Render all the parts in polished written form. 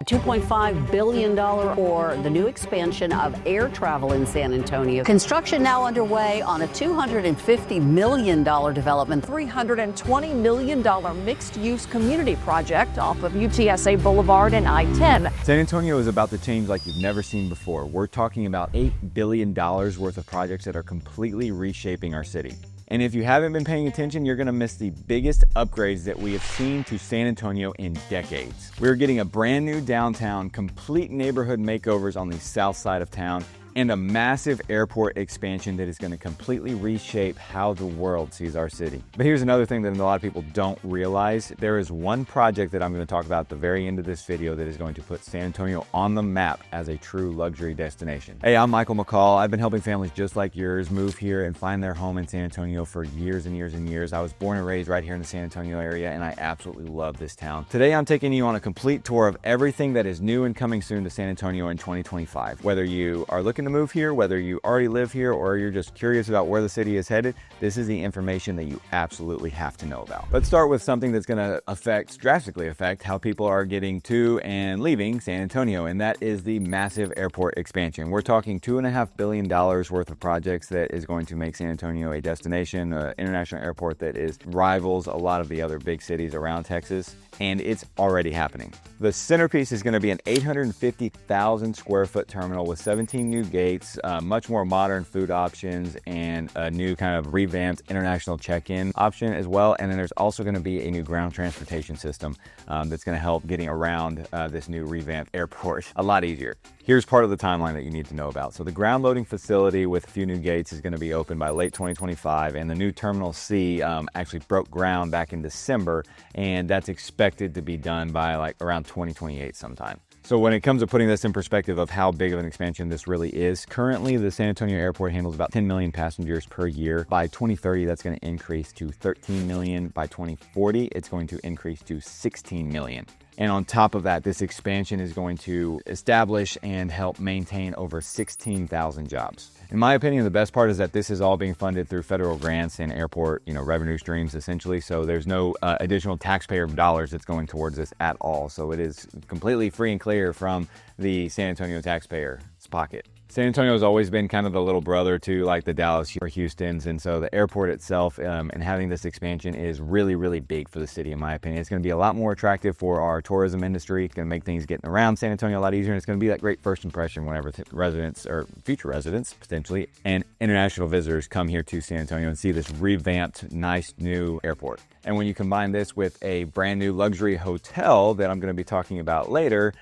$2.5 billion for the new expansion of air travel in San Antonio. Construction now underway on a $250 million development. $320 million mixed-use community project off of UTSA Boulevard and I-10. San Antonio is about to change like you've never seen before. We're talking about $8 billion worth of projects that are completely reshaping our city. And if you haven't been paying attention, you're gonna miss the biggest upgrades that we have seen to San Antonio in decades. We're getting a brand new downtown, complete neighborhood makeovers on the south side of town, and a massive airport expansion that is going to completely reshape how the world sees our city. But here's another thing that a lot of people don't realize. There is one project that I'm going to talk about at the very end of this video that is going to put San Antonio on the map as a true luxury destination. Hey, I'm Michael McCall. I've been helping families just like yours move here and find their home in San Antonio for years and years and years. I was born and raised right here in the San Antonio area, and I absolutely love this town. Today, I'm taking you on a complete tour of everything that is new and coming soon to San Antonio in 2025. Whether you are looking to move here, whether you already live here, or you're just curious about where the city is headed, this is the information that you absolutely have to know about. Let's start with something that's going to drastically affect how people are getting to and leaving San Antonio, and that is the massive airport expansion. We're talking $2.5 billion worth of projects that is going to make San Antonio a destination, an international airport that rivals a lot of the other big cities around Texas, and it's already happening. The centerpiece is going to be an 850,000 square foot terminal with 17 new gates, much more modern food options, and a new kind of revamped international check-in option as well. And then there's also going to be a new ground transportation system that's going to help getting around this new revamped airport a lot easier. Here's part of the timeline that you need to know about. So the ground loading facility with a few new gates is going to be open by late 2025, and the new Terminal C actually broke ground back in December, and that's expected to be done by like around 2028 sometime. So when it comes to putting this in perspective of how big of an expansion this really is, currently the San Antonio airport handles about 10 million passengers per year. By 2030, that's going to increase to 13 million. By 2040, it's going to increase to 16 million. And on top of that, this expansion is going to establish and help maintain over 16,000 jobs. In my opinion, the best part is that this is all being funded through federal grants and airport, revenue streams essentially. So there's no additional taxpayer dollars that's going towards this at all. So it is completely free and clear from the San Antonio taxpayer's pocket. San Antonio has always been kind of the little brother to like the Dallas or Houston's, and so the airport itself and having this expansion is really, really big for the city, in my opinion. It's going to be a lot more attractive for our tourism industry. It's going to make things getting around San Antonio a lot easier, and it's going to be that great first impression whenever residents or future residents potentially and international visitors come here to San Antonio and see this revamped, nice new airport. And when you combine this with a brand new luxury hotel that I'm going to be talking about later,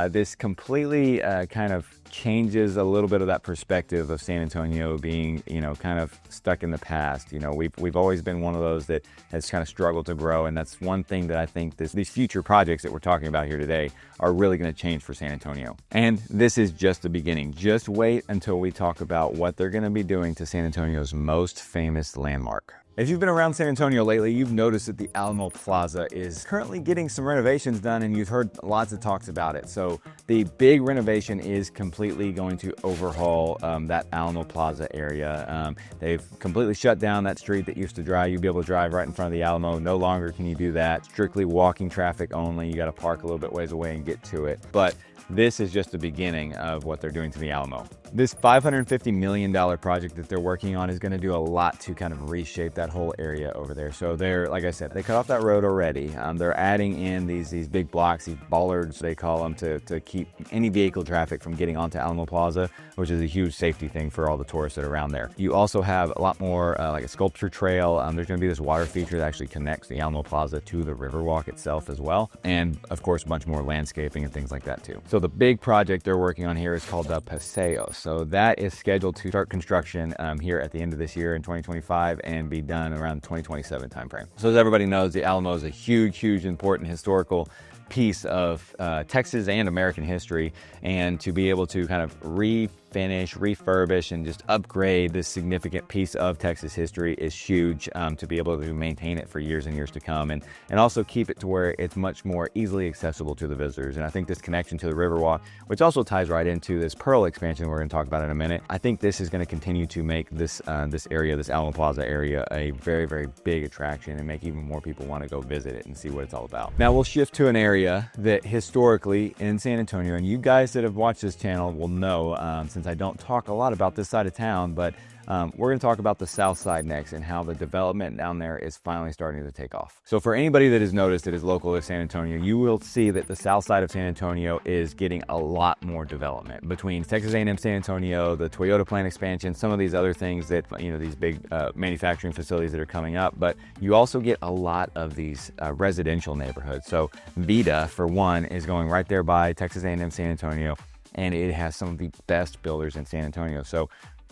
this completely kind of changes a little bit of that perspective of San Antonio being, kind of stuck in the past. We've always been one of those that has kind of struggled to grow, and that's one thing that I think these future projects that we're talking about here today are really going to change for San Antonio. And this is just the beginning. Just wait until we talk about what they're going to be doing to San Antonio's most famous landmark. If you've been around San Antonio lately, you've noticed that the Alamo Plaza is currently getting some renovations done, and you've heard lots of talks about it. So the big renovation is completely going to overhaul that Alamo Plaza area. They've completely shut down that street that used to drive. You'd be able to drive right in front of the Alamo. No longer can you do that. Strictly walking traffic only. You got to park a little bit ways away and get to it. But this is just the beginning of what they're doing to the Alamo. This $550 million project that they're working on is going to do a lot to kind of reshape that whole area over there. So like I said, they cut off that road already. They're adding in these big blocks, these bollards they call them, to keep any vehicle traffic from getting onto Alamo Plaza, which is a huge safety thing for all the tourists that are around there. You also have a lot more like a sculpture trail. There's going to be this water feature that actually connects the Alamo Plaza to the Riverwalk itself as well. And of course, a bunch more landscaping and things like that too. So the big project they're working on here is called the Paseo. So that is scheduled to start construction here at the end of this year in 2025 and be done around 2027 timeframe. So as everybody knows, the Alamo is a huge, important historical piece of Texas and American history, and to be able to kind of refit refinish, refurbish, and just upgrade this significant piece of Texas history is huge, to be able to maintain it for years and years to come, and also keep it to where it's much more easily accessible to the visitors. And I think this connection to the Riverwalk, which also ties right into this Pearl expansion we're going to talk about in a minute, I think this is going to continue to make this area, this Alamo Plaza area, a very, very big attraction and make even more people want to go visit it and see what it's all about. Now we'll shift to an area that historically in San Antonio, and you guys that have watched this channel will know, since I don't talk a lot about this side of town, but we're going to talk about the South Side next and how the development down there is finally starting to take off. So for anybody that has noticed that is local to San Antonio, you will see that the South Side of San Antonio is getting a lot more development between Texas A&M San Antonio, the Toyota plant expansion, some of these other things that, you know, these big manufacturing facilities that are coming up. But you also get a lot of these residential neighborhoods. So Vita, for one, is going right there by Texas A&M San Antonio, and it has some of the best builders in San Antonio. So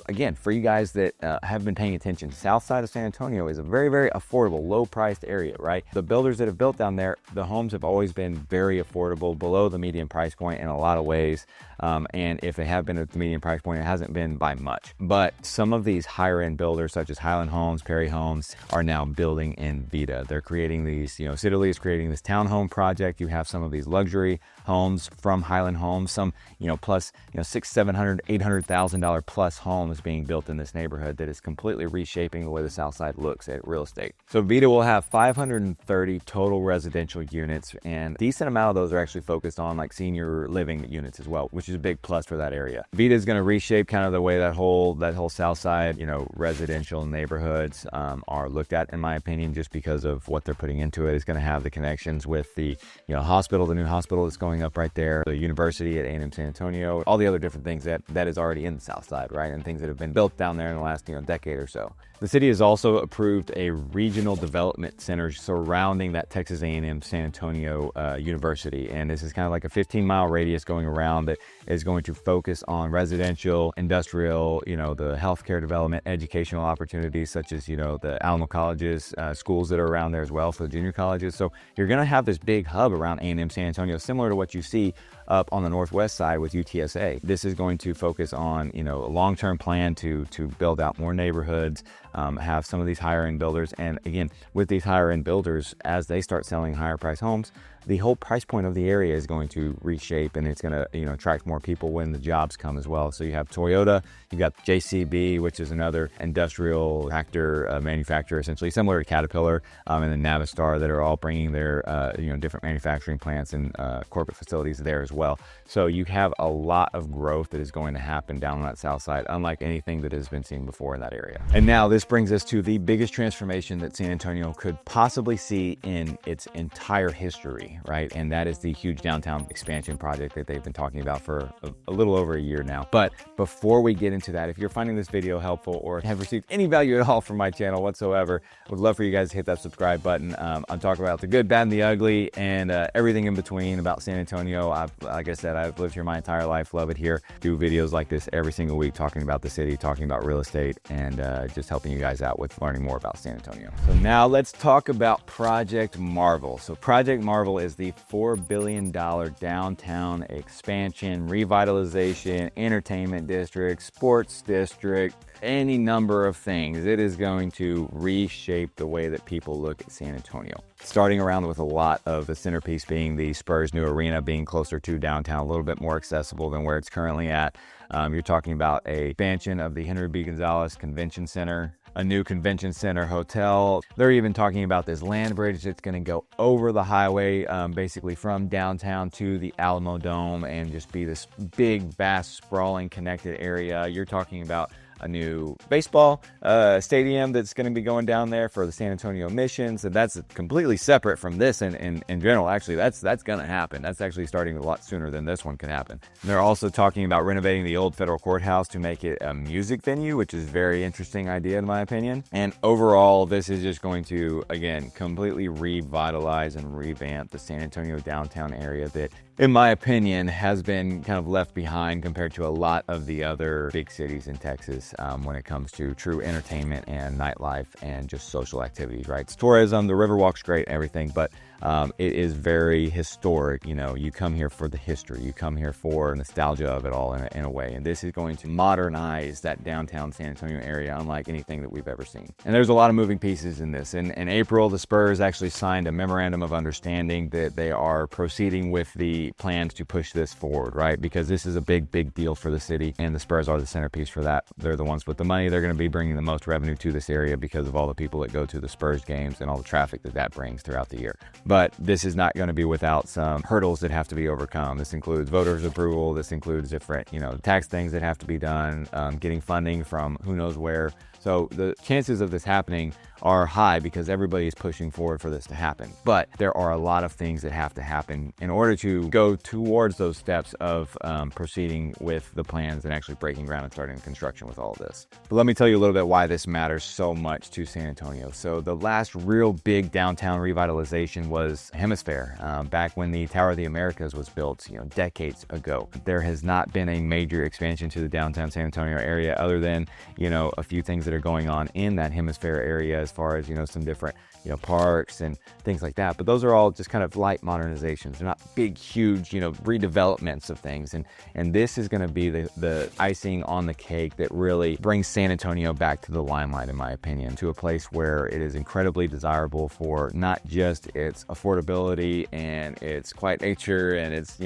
again, for you guys that have been paying attention, South Side of San Antonio is a very, very affordable, low-priced area, right? The builders that have built down there, the homes have always been very affordable, below the median price point in a lot of ways. And if they have been at the median price point, it hasn't been by much. But some of these higher-end builders, such as Highland Homes, Perry Homes, are now building in Vita. They're creating these, you know, Sidley is creating this townhome project. You have some of these luxury homes from Highland Homes, some, you know, plus, you know, $600,000, $700,000, $800,000 plus homes being built in this neighborhood that is completely reshaping the way the South Side looks at real estate. So Vita will have 530 total residential units, and a decent amount of those are actually focused on like senior living units as well, which is a big plus for that area. Vita is going to reshape kind of the way that whole South Side, you know, residential neighborhoods are looked at, in my opinion, just because of what they're putting into it. It's going to have the connections with the, you know, hospital, the new hospital that's going up right there, the university at A&M San Antonio, all the other different things that is already in the South Side, right? And things that have been built down there in the last, you know, decade or so. The city has also approved a regional development center surrounding that Texas A&M San Antonio University, and this is kind of like a 15-mile radius going around that is going to focus on residential, industrial, you know, the healthcare development, educational opportunities such as, you know, the Alamo colleges, schools that are around there as well for the junior colleges. So you're going to have this big hub around A&M San Antonio, similar to what you see up on the northwest side with UTSA. This is going to focus on, you know, a long-term plan to build out more neighborhoods, have some of these higher end builders. And again, with these higher end builders, as they start selling higher price homes, the whole price point of the area is going to reshape, and it's going to, you know, attract more people when the jobs come as well. So you have Toyota, you've got JCB, which is another industrial tractor manufacturer, essentially similar to Caterpillar, and then Navistar, that are all bringing their, you know, different manufacturing plants and corporate facilities there as well. So you have a lot of growth that is going to happen down on that South Side, unlike anything that has been seen before in that area. And now this brings us to the biggest transformation that San Antonio could possibly see in its entire history, right? And that is the huge downtown expansion project that they've been talking about for a little over a year now. But before we get into that, if you're finding this video helpful or have received any value at all from my channel whatsoever, I would love for you guys to hit that subscribe button. I'm talking about the good, bad, and the ugly, and everything in between about San Antonio. Like I said, I've lived here my entire life, love it here. Do videos like this every single week, talking about the city, talking about real estate, and just helping you guys out with learning more about San Antonio. So now let's talk about Project Marvel. So Project Marvel is the $4 billion downtown expansion, revitalization, entertainment district, sports district, any number of things. It is going to reshape the way that people look at San Antonio. Starting around with a lot of the centerpiece being the Spurs new arena, being closer to downtown, a little bit more accessible than where it's currently at. You're talking about a expansion of the Henry B. Gonzalez Convention Center, a new convention center hotel. They're even talking about this land bridge that's going to go over the highway, basically from downtown to the Alamo Dome, and just be this big, vast, sprawling, connected area. You're talking about a new baseball stadium that's going to be going down there for the San Antonio Missions, and that's completely separate from this in general. Actually, that's going to happen. That's actually starting a lot sooner than this one can happen. And they're also talking about renovating the old federal courthouse to make it a music venue, which is a very interesting idea in my opinion. And overall, this is just going to, again, completely revitalize and revamp the San Antonio downtown area that, in my opinion, has been kind of left behind compared to a lot of the other big cities in Texas when it comes to true entertainment and nightlife and just social activities, right? It's tourism, the Riverwalk's great, everything, but it is very historic. You know, you come here for the history, you come here for nostalgia of it all in a way. And this is going to modernize that downtown San Antonio area unlike anything that we've ever seen. And there's a lot of moving pieces in this. In April, the Spurs actually signed a memorandum of understanding that they are proceeding with the plans to push this forward, right? Because this is a big deal for the city, and the Spurs are the centerpiece for that. They're the ones with the money. They're going to be bringing the most revenue to this area because of all the people that go to the Spurs games and all the traffic that brings throughout the year. But this is not going to be without some hurdles that have to be overcome. This includes voters' approval. This includes different, tax things that have to be done, getting funding from who knows where. So the chances of this happening are high because everybody is pushing forward for this to happen. But there are a lot of things that have to happen in order to go towards those steps of proceeding with the plans and actually breaking ground and starting construction with all of this. But let me tell you a little bit why this matters so much to San Antonio. So the last real big downtown revitalization was Hemisphere, back when the Tower of the Americas was built, decades ago. There has not been a major expansion to the downtown San Antonio area other than, a few things that are going on in that Hemisphere area as far as, some different, parks and things like that. But those are all just kind of light modernizations. They're not big, huge, redevelopments of things. And this is going to be the icing on the cake that really brings San Antonio back to the limelight, in my opinion, to a place where it is incredibly desirable for not just its affordability and its quiet nature and its,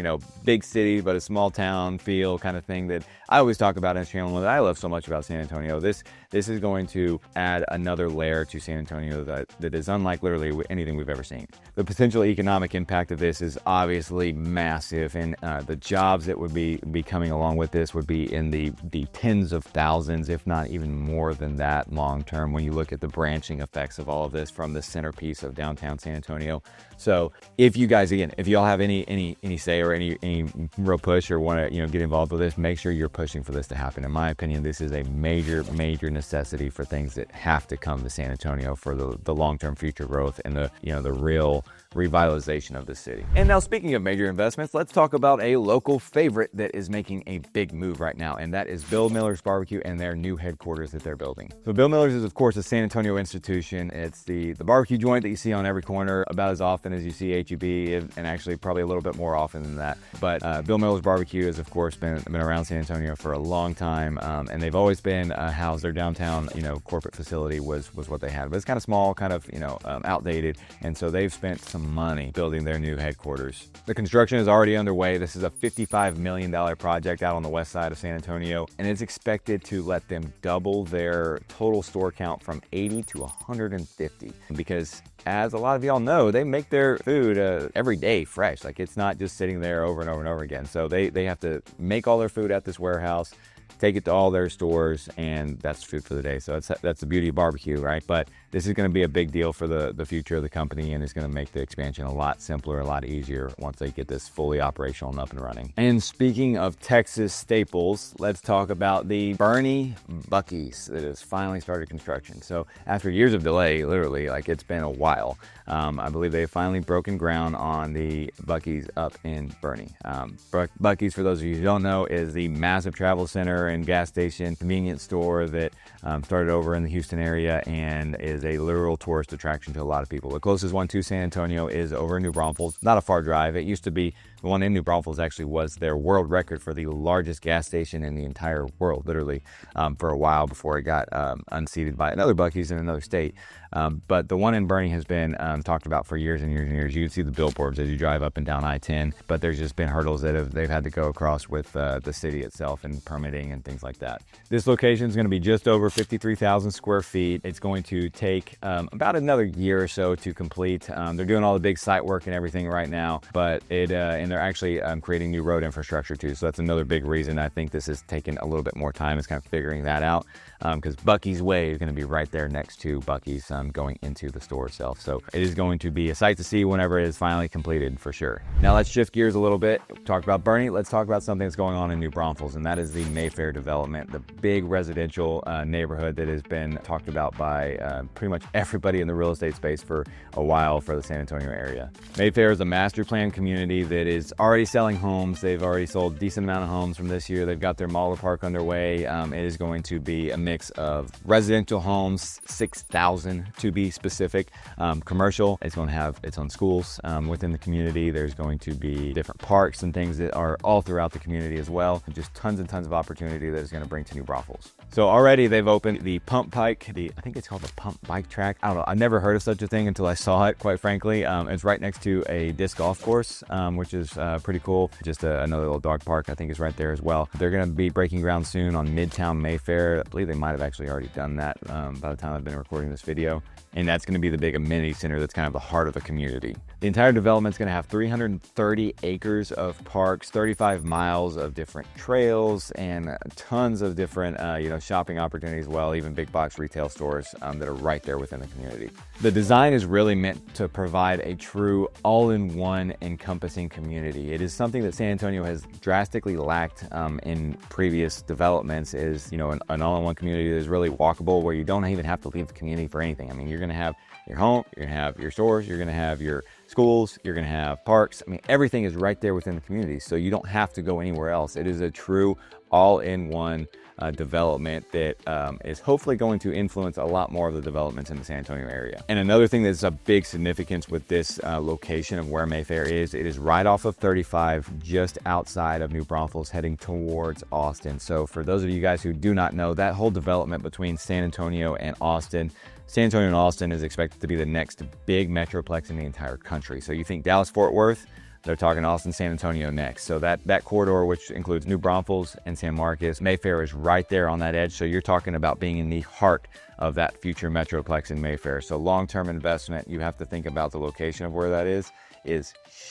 big city, but a small town feel kind of thing that I always talk about in this channel that I love so much about San Antonio. This is going to add another layer to San Antonio that is unlike literally anything we've ever seen. The potential economic impact of this is obviously massive, and the jobs that would be coming along with this would be in the tens of thousands, if not even more than that long term, when you look at the branching effects of all of this from the centerpiece of downtown San Antonio. So if you guys, again, if y'all have any say or any real push or want to get involved with this, make sure you're pushing for this to happen. In my opinion, this is a major necessity for things that have to come to San Antonio for the long-term future growth and the real revitalization of the city. And now, speaking of major investments, let's talk about a local favorite that is making a big move right now, and that is Bill Miller's Barbecue and their new headquarters that they're building. So Bill Miller's is, of course, a San Antonio institution. It's the barbecue joint that you see on every corner about as often as you see H-E-B, and actually probably a little bit more often than that. But Bill Miller's Barbecue has, of course, been around San Antonio for a long time, and they've always been housed. Their downtown, corporate facility was what they had, but it's kind of small, kind of, outdated, and so they've spent some money building their new headquarters. The construction is already underway. This is a $55 million project out on the west side of San Antonio, and it's expected to let them double their total store count from 80 to 150, because as a lot of y'all know, they make their food every day fresh. Like, it's not just sitting there over and over and over again. So they have to make all their food at this warehouse, take it to all their stores, and that's food for the day. So that's the beauty of barbecue, right? But this is going to be a big deal for the future of the company, and it's going to make the expansion a lot simpler, a lot easier once they get this fully operational and up and running. And speaking of Texas staples, let's talk about the Bernie Buc-ee's that has finally started construction. So after years of delay, literally, like, it's been a while, I believe they've finally broken ground on the Buc-ee's up in Bernie. Buc-ee's, for those of you who don't know, is the massive travel center and gas station convenience store that started over in the Houston area and is a literal tourist attraction to a lot of people. The closest one to San Antonio is over in New Braunfels. Not a far drive. It used to be, the one in New Braunfels actually was their world record for the largest gas station in the entire world, literally, for a while before it got unseated by another Buc-ee's in another state. But the one in Bernie has been talked about for years and years and years. You can see the billboards as you drive up and down I-10, but there's just been hurdles that they've had to go across with the city itself and permitting and things like that. This location is going to be just over 53,000 square feet. It's going to take about another year or so to complete. They're doing all the big site work and everything right now, but and they're actually creating new road infrastructure too. So that's another big reason I think this has taken a little bit more time, is kind of figuring that out, because Buc-ee's Way is going to be right there next to Buc-ee's going into the store itself. So it is going to be a sight to see whenever it is finally completed, for sure. Now let's shift gears a little bit. Talk about Bernie. Let's talk about something that's going on in New Braunfels, and that is the Mayfair development, the big residential neighborhood that has been talked about by pretty much everybody in the real estate space for a while for the San Antonio area. Mayfair is a master plan community that is already selling homes. They've already sold a decent amount of homes from this year. They've got their Mahler Park underway. It is going to be a mix of residential homes, 6,000 to be specific. Commercial, it's going to have its own schools within the community. There's going to be different parks and things that are all throughout the community as well. Just tons and tons of opportunity that is going to bring to New Braunfels. So already they've opened the pump bike, I think it's called the pump bike track. I don't know, I never heard of such a thing until I saw it, quite frankly. It's right next to a disc golf course, which is pretty cool. Just another little dog park, I think, is right there as well. They're going to be breaking ground soon on Midtown Mayfair. I believe they might have actually already done that by the time I've been recording this video. And that's going to be the big amenity center that's kind of the heart of the community. The entire development is going to have 330 acres of parks, 35 miles of different trails, and tons of different shopping opportunities as well, even big box retail stores that are right there within the community. The design is really meant to provide a true all-in-one encompassing community. It is something that San Antonio has drastically lacked in previous developments, is an all-in-one community that is really walkable, where you don't even have to leave the community for anything. I mean, you're going to have your home, you're going to have your stores, you're going to have your schools, you're going to have parks. I mean, everything is right there within the community, so you don't have to go anywhere else. It is a true all-in-one development that is hopefully going to influence a lot more of the developments in the San Antonio area. And another thing that's a big significance with this location of where Mayfair is, it is right off of 35, just outside of New Braunfels, heading towards Austin. So for those of you guys who do not know, that whole development between San Antonio and Austin, San Antonio and Austin is expected to be the next big metroplex in the entire country. So you think Dallas-Fort Worth, they're talking Austin, San Antonio next. So that corridor, which includes New Braunfels and San Marcos, Mayfair is right there on that edge. So you're talking about being in the heart of that future metroplex in Mayfair. So long-term investment, you have to think about the location of where that is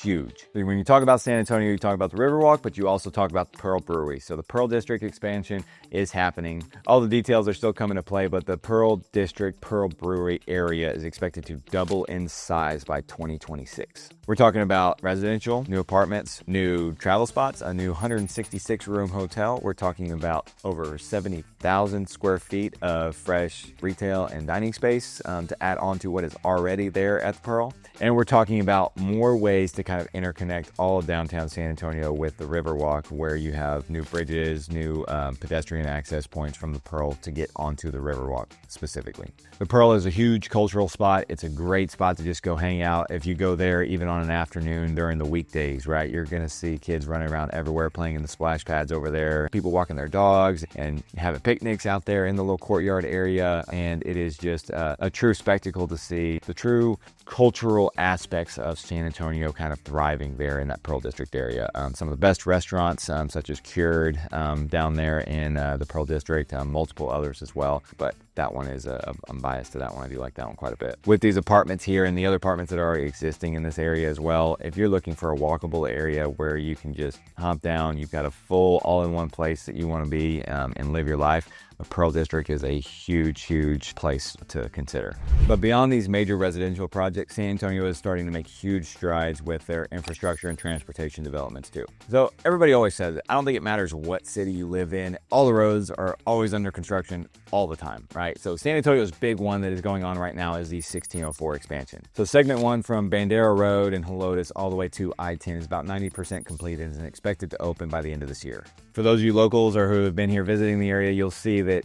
huge. When you talk about San Antonio, you talk about the Riverwalk, but you also talk about the Pearl Brewery. So the Pearl District expansion is happening. All the details are still coming to play, but the Pearl District, Pearl Brewery area is expected to double in size by 2026. We're talking about residential, new apartments, new travel spots, a new 166-room hotel. We're talking about over 70,000 square feet of fresh retail and dining space to add on to what is already there at the Pearl. And we're talking about more ways to kind of interconnect all of downtown San Antonio with the Riverwalk, where you have new bridges, new pedestrian access points from the Pearl to get onto the Riverwalk specifically. The Pearl is a huge cultural spot. It's a great spot to just go hang out. If you go there, even on an afternoon during the weekdays, right, you're going to see kids running around everywhere playing in the splash pads over there, people walking their dogs and having picnics out there in the little courtyard area. And it is just a true spectacle to see the true cultural aspects of San Antonio kind of thriving there in that Pearl District area. Some of the best restaurants, such as Cured down there in the Pearl District, multiple others as well. But that one is, I'm biased to that one. I do like that one quite a bit. With these apartments here and the other apartments that are already existing in this area as well, if you're looking for a walkable area where you can just hop down, you've got a full all-in-one place that you want to be and live your life, the Pearl District is a huge, huge place to consider. But beyond these major residential projects, San Antonio is starting to make huge strides with their infrastructure and transportation developments too. So everybody always says, I don't think it matters what city you live in, all the roads are always under construction all the time, right? So San Antonio's big one that is going on right now is the 1604 expansion. So segment 1 from Bandera Road and Helotes all the way to I-10 is about 90% completed and expected to open by the end of this year. For those of you locals or who have been here visiting the area, you'll see that,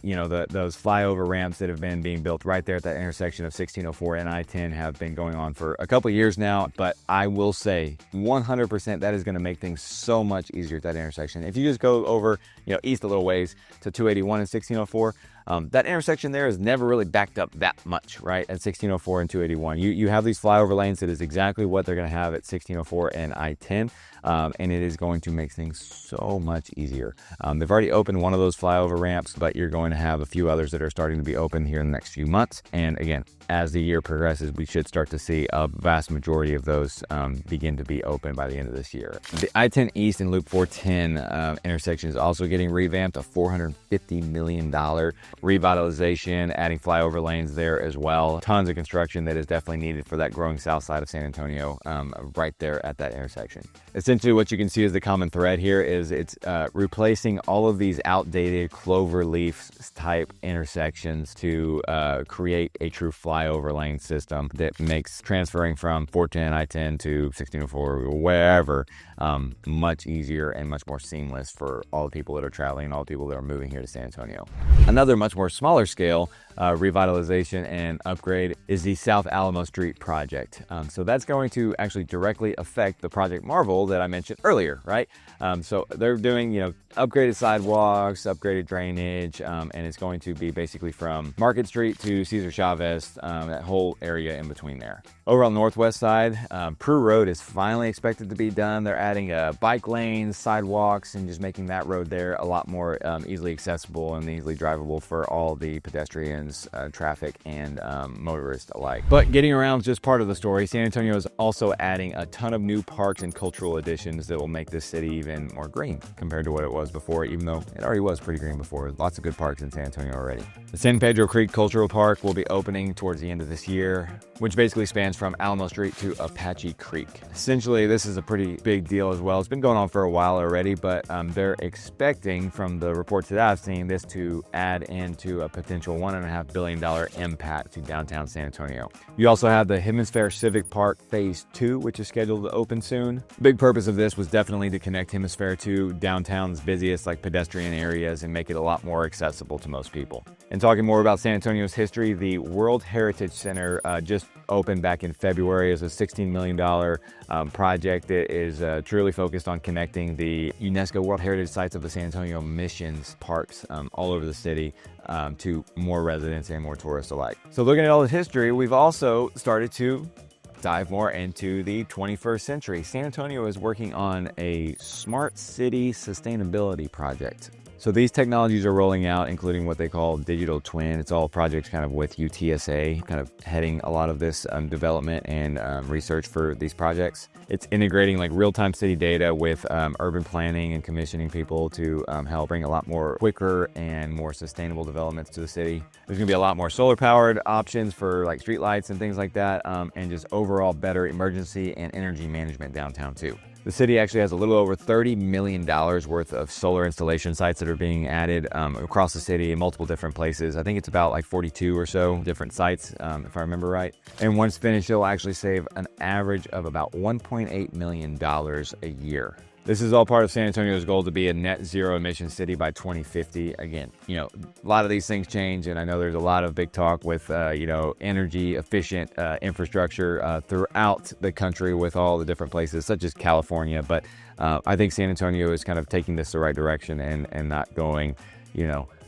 those flyover ramps that have been being built right there at that intersection of 1604 and I-10 have been going on for a couple years now. But I will say 100% that is going to make things so much easier at that intersection. If you just go over, east a little ways to 281 and 1604, that intersection there is never really backed up that much, right? At 1604 and 281, you have these flyover lanes. That is exactly what they're going to have at 1604 and I-10, and it is going to make things so much easier. They've already opened one of those flyover ramps, but you're going to have a few others that are starting to be open here in the next few months. And again, as the year progresses, we should start to see a vast majority of those begin to be open by the end of this year. The I-10 East and Loop 410 intersection is also getting revamped, a $450 million revitalization, adding flyover lanes there as well. Tons of construction that is definitely needed for that growing south side of San Antonio, right there at that intersection. Essentially what you can see as the common thread here is it's replacing all of these outdated clover leaf type intersections to create a true flyover lane system that makes transferring from 410 I-10 to 1604 wherever much easier and much more seamless for all the people that are traveling and all the people that are moving here to San Antonio. Another much more smaller scale revitalization and upgrade is the South Alamo Street project. So that's going to actually directly affect the Project Marvel that I mentioned earlier, right? So they're doing, upgraded sidewalks, upgraded drainage, and it's going to be basically from Market Street to Cesar Chavez, that whole area in between there. Over on the northwest side, Prue Road is finally expected to be done. They're adding bike lanes, sidewalks, and just making that road there a lot more easily accessible and easily drivable for all the pedestrians, traffic, and motorists alike. But getting around is just part of the story. San Antonio is also adding a ton of new parks and cultural additions that will make this city even more green compared to what it was before, even though it already was pretty green before. Lots of good parks in San Antonio already. The San Pedro Creek Cultural Park will be opening towards the end of this year, which basically spans from Alamo Street to Apache Creek. Essentially, this is a pretty big deal as well. It's been going on for a while already, but they're expecting, from the reports that I've seen, this to add into a potential $1.5 billion impact to downtown San Antonio. You also have the Hemisphere Civic Park Phase 2, which is scheduled to open soon. The big purpose of this was definitely to connect Hemisphere to downtown's busiest pedestrian areas and make it a lot more accessible to most people. And talking more about San Antonio's history, the World Heritage Center just opened back in February as a $16 million project that is truly focused on connecting the UNESCO World Heritage Sites of the San Antonio Missions parks all over the city to more residents and more tourists alike. So looking at all the history, we've also started to dive more into the 21st century. San Antonio is working on a smart city sustainability project. So these technologies are rolling out, including what they call digital twin. It's all projects kind of with UTSA kind of heading a lot of this development and research for these projects. It's integrating real-time city data with urban planning and commissioning people to help bring a lot more quicker and more sustainable developments to the city. There's gonna be a lot more solar-powered options for streetlights and things like that, and just overall better emergency and energy management downtown too. The city actually has a little over $30 million worth of solar installation sites that are being added across the city in multiple different places. I think it's about 42 or so different sites, if I remember right. And once finished, it'll actually save an average of about $1.8 million a year. This is all part of San Antonio's goal to be a net zero emission city by 2050. Again, a lot of these things change, and I know there's a lot of big talk with, energy efficient infrastructure throughout the country with all the different places, such as California. But I think San Antonio is kind of taking this the right direction and not going,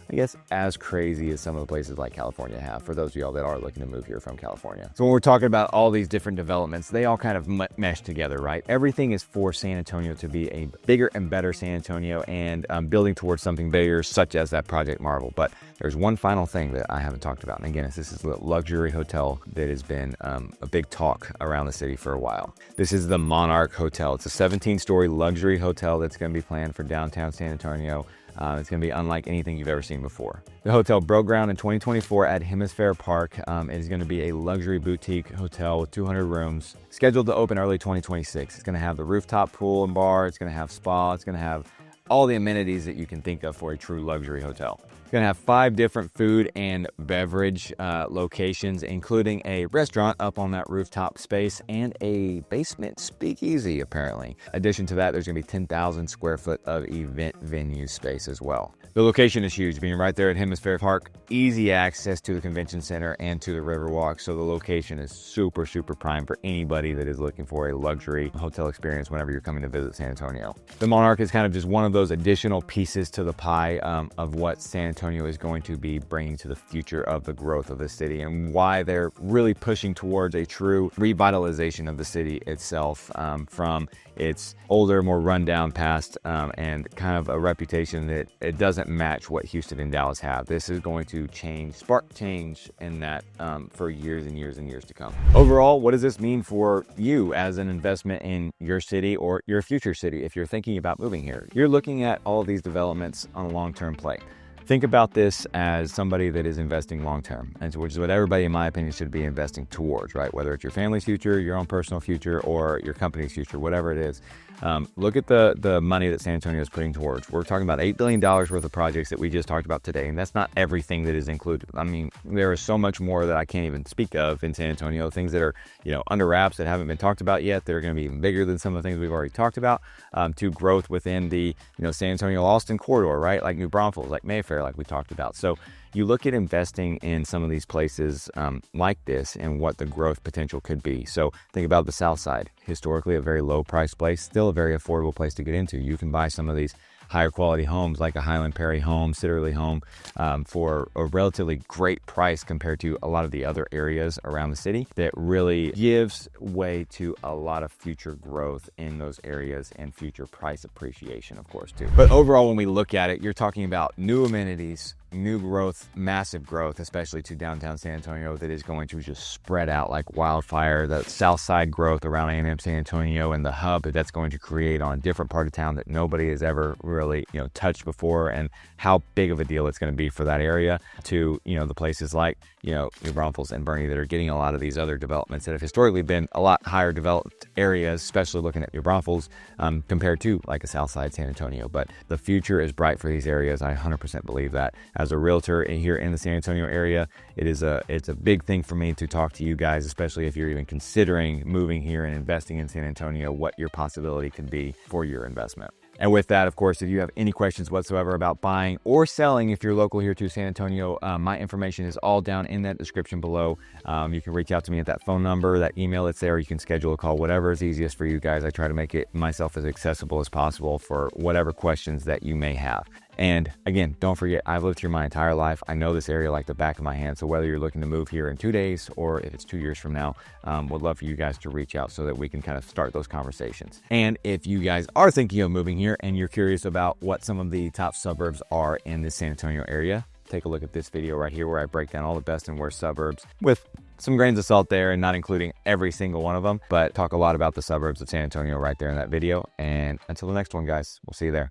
I guess, as crazy as some of the places like California have, for those of y'all that are looking to move here from California. So when we're talking about all these different developments, they all kind of mesh together, right? Everything is for San Antonio to be a bigger and better San Antonio and building towards something bigger, such as that Project Marvel. But there's one final thing that I haven't talked about. And again, this is the luxury hotel that has been a big talk around the city for a while. This is the Monarch Hotel. It's a 17-story luxury hotel that's going to be planned for downtown San Antonio. It's going to be unlike anything you've ever seen before. The hotel broke ground in 2024 at Hemisphere Park. It is going to be a luxury boutique hotel with 200 rooms, scheduled to open early 2026. It's going to have the rooftop pool and bar. It's going to have spa. It's going to have all the amenities that you can think of for a true luxury hotel. It's going to have 5 different food and beverage locations, including a restaurant up on that rooftop space and a basement speakeasy, apparently. In addition to that, there's going to be 10,000 square foot of event venue space as well. The location is huge, being right there at Hemisphere Park, easy access to the convention center and to the Riverwalk. So the location is super, super prime for anybody that is looking for a luxury hotel experience whenever you're coming to visit San Antonio. The Monarch is kind of just one of those additional pieces to the pie of what San Antonio is going to be bringing to the future of the growth of the city, and why they're really pushing towards a true revitalization of the city itself, from its older, more rundown past, and kind of a reputation that it doesn't match what Houston and Dallas have. This is going to spark change in that for years and years and years to come. Overall, what does this mean for you as an investment in your city or your future city if you're thinking about moving here? You're looking at all of these developments on a long-term play. think about this as somebody that is investing long-term, and so, which is what everybody, in my opinion, should be investing towards, right? Whether it's your family's future, your own personal future, or your company's future, whatever it is. Look at the money that San Antonio is putting towards. We're talking about $8 billion worth of projects that we just talked about today, and that's not everything that is included. I mean, there is so much more that I can't even speak of in San Antonio, things that are, under wraps that haven't been talked about yet, that are going to be even bigger than some of the things we've already talked about, to growth within the, San Antonio-Austin corridor, right? Like New Braunfels, like Mayfair, like we talked about. So you look at investing in some of these places like this and what the growth potential could be. So think about the Southside, historically a very low price place, still a very affordable place to get into. You can buy some of these higher quality homes like a Highland Perry home, Sitterly home, for a relatively great price compared to a lot of the other areas around the city, that really gives way to a lot of future growth in those areas and future price appreciation, of course, too. But overall, when we look at it, you're talking about new amenities, new growth, massive growth, especially to downtown San Antonio, that is going to just spread out like wildfire. The south side growth around A&M San Antonio and the hub that that's going to create on a different part of town that nobody has ever really touched before, and how big of a deal it's going to be for that area, to the places like New Braunfels and Bernie that are getting a lot of these other developments that have historically been a lot higher developed areas, especially looking at New Braunfels compared to like a Southside San Antonio. But the future is bright for these areas. I 100% believe that. As a realtor here in the San Antonio area, it's a big thing for me to talk to you guys, especially if you're even considering moving here and investing in San Antonio, what your possibility could be for your investment. And with that, of course, if you have any questions whatsoever about buying or selling, if you're local here to San Antonio, my information is all down in that description below. You can reach out to me at that phone number, that email that's there. You can schedule a call, whatever is easiest for you guys. I try to make it myself as accessible as possible for whatever questions that you may have. And again, don't forget, I've lived here my entire life. I know this area like the back of my hand. So whether you're looking to move here in 2 days or if it's 2 years from now, would love for you guys to reach out so that we can kind of start those conversations. And if you guys are thinking of moving here and you're curious about what some of the top suburbs are in the San Antonio area, take a look at this video right here where I break down all the best and worst suburbs with some grains of salt there, and not including every single one of them, but talk a lot about the suburbs of San Antonio right there in that video. And until the next one, guys, we'll see you there.